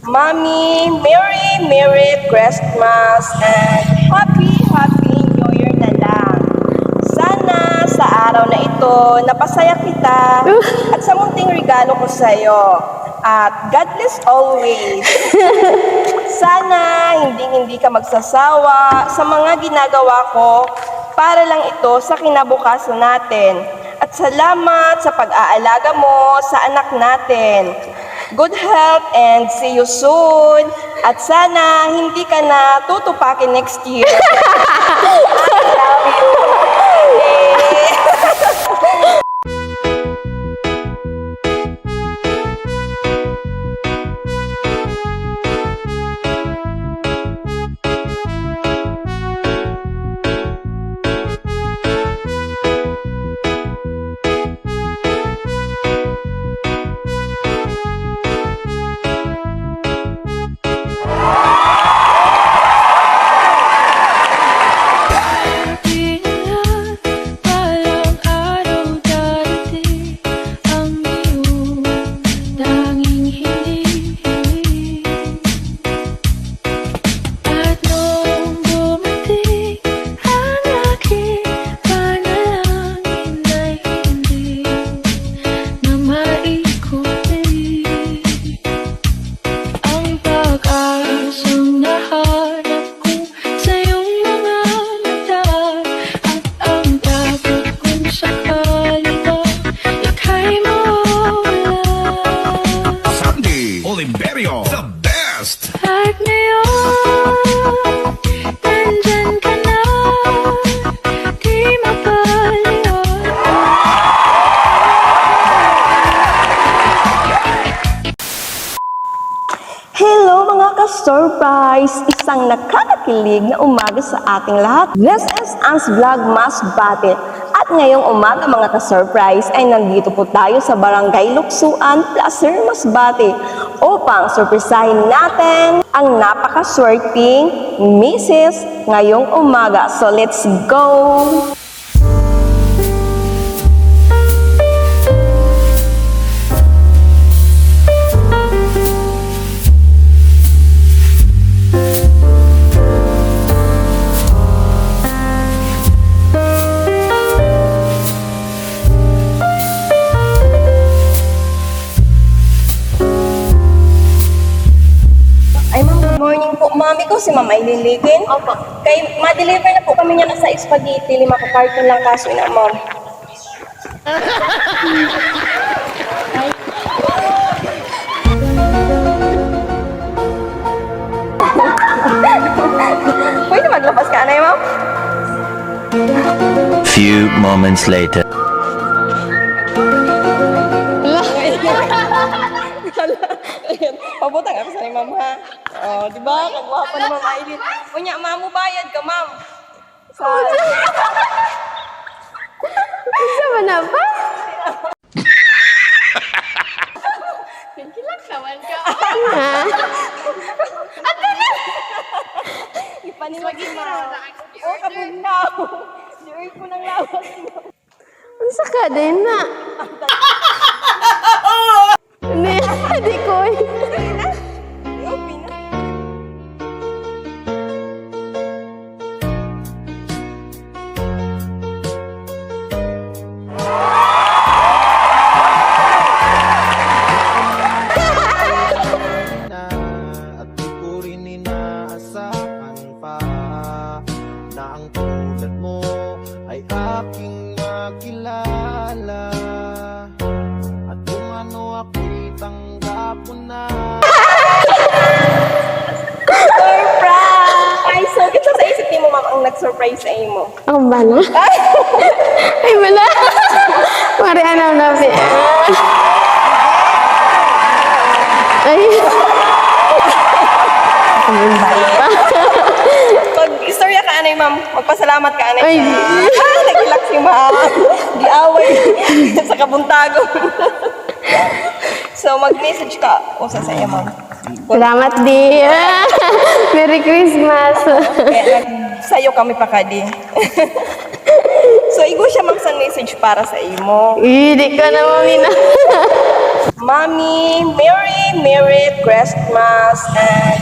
Mommy, Merry Christmas and Happy New Year na lang. Sana sa araw na ito, napasaya kita at sa munting regalo ko sa'yo. At God bless always. Sana hindi ka magsasawa sa mga ginagawa ko para lang ito sa kinabukasan natin. At salamat sa pag-aalaga mo sa anak natin. Good health and see you soon. At sana hindi ka na tutupakin next year. I love you. The best! At ngayon, nandyan ka na, di mapalayo. Hello mga ka-surprise! Isang nakakakilig na umaga sa ating lahat. This is Ans Vlogmas Battle. At ngayong umaga mga ka-surprise ay nandito po tayo sa Barangay Luksuan, Placer Masbate upang surprisahin natin ang napakaswerteng Mrs. ngayong umaga. So let's go! Mami ko, si Ma'am Aileen Ligin. Opo. Kay, ma-deliver na po kami niya na sa spaghetti. 5 ka-carton lang kaso na, Ma'am. Pwede maglabas ka, anay, Ma'am? Few moments later. Pabutang ako sa ni Ma'am, ha? Oh, di ba? Kagwapo ni Ma'am Aileen. Unya, Ma'am, mo bayad ka, Ma'am. Sa... Isa ba na ba? Kilak naman ka. Ipanimagin mo. Oh, kabugnaw. Diyoy ko ng lawas mo. Ang saka din na. Hindi ko at di ko rin inaasahan pa na ang tulad mo ay aking makilala at kung ano ako'y tanggap mo na. Surprise! So, ito sa isip ni mo, Ma'am, ang nag-surprise sa imo. Ako ba na? Ay, wala. Mari ano na, ay. Pag istorya ka, anay, Ma'am, magpasalamat ka, anay. Ay. Nagilak si Ma'am. Di-away sa kabuntagon. So, mag-message ka. Usa sa iyo, Ma'am. Salamat di. Merry Christmas. Kaya sa'yo kami pa kadi. So, igo siya, Ma'am, sa message para sa imo. Hindi ka na mamina. Mommy, Merry Christmas and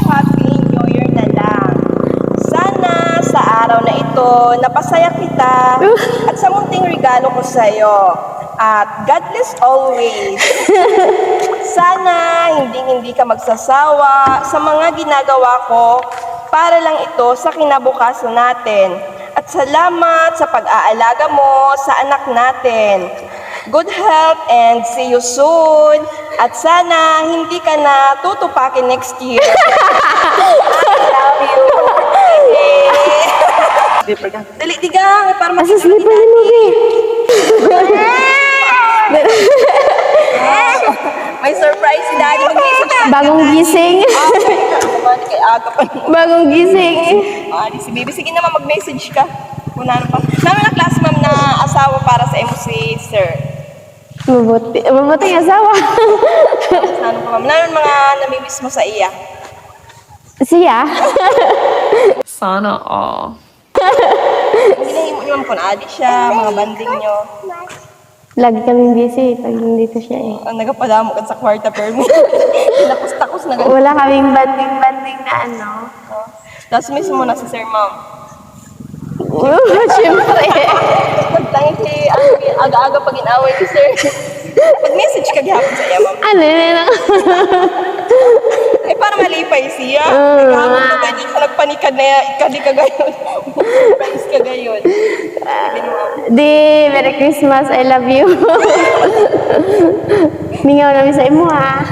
Happy New Year na lang. Sana sa araw na ito, napasaya kita at sa munting regalo ko sa'yo. At God bless always. Sana hindi ka magsasawa sa mga ginagawa ko para lang ito sa kinabukasan natin. At salamat sa pag-aalaga mo sa anak natin. Good health and see you soon. At sana hindi ka na tutupakin next year. I love you. Dali, digang. Para Asa makikita slipper ni mo, Daddy. be? May surprise si Daddy. Mag-message ka. Bagong gising. Naman, kay aga pa. Bagong gising. Di si Baby. Sige naman, mag-message ka. Kung ano pa. Naman na class ma'am na asawa para sa imo si Sir. Mabuti. Mabuti ang asawa. Ano pa ma'am? Naman mga namimiss mo sa iya. Siya? Sana all. Hindi na himo naman kung adi siya, mga banding nyo. Lagi kaming busy pag nandito siya eh. Ang nagapadamo ka sa kwarta per me. Tinapos-takos na ganun. Wala kaming banding na ano. Tapos mismo na si Sir Ma'am. Siyempre. Nagtangi si aga-aga pag inaway ni Sir. Pag-message ka gihapon sa iya, Ma'am. Ano yun? Eh, para malipay siya. Gihapon ka ganyan siya nagpanikad na ikadi ka gayon. Surprise ka gayon. Sabi ni Ma'am. Di, Merry Christmas, I love you. Mingaw namin sa imo ha.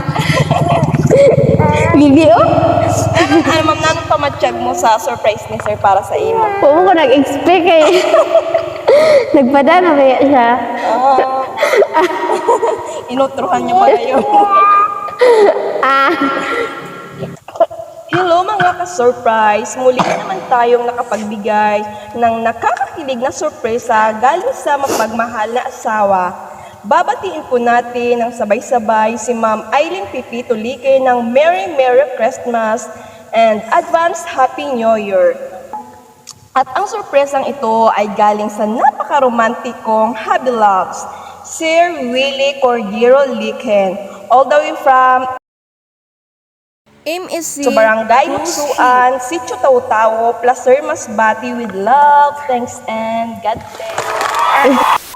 Bibi, oh. Ano, Ma'am, nanong pamatsyag mo sa surprise ni Sir para sa imo? Oo ko nag-expect eh. Nagpadano kaya siya. Inutruhan niyo pa kayo. Ah, Hello mga ka-surprise! Muli na naman tayong nakapagbigay ng nakakakilig na sorpresa galing sa mapagmahal na asawa. Babatiin po natin ng sabay-sabay si Ma'am Eileen Pipi Tulike ng Merry Christmas and Advance Happy New Year. At ang sorpresang ito ay galing sa napaka-romantikong Hubby Loves, Sir Willie Cordero Liken, all the way from MSC sa Barangay Buksuan, Sitio Taw-Taw, Placer Masbati with love, thanks, and God bless.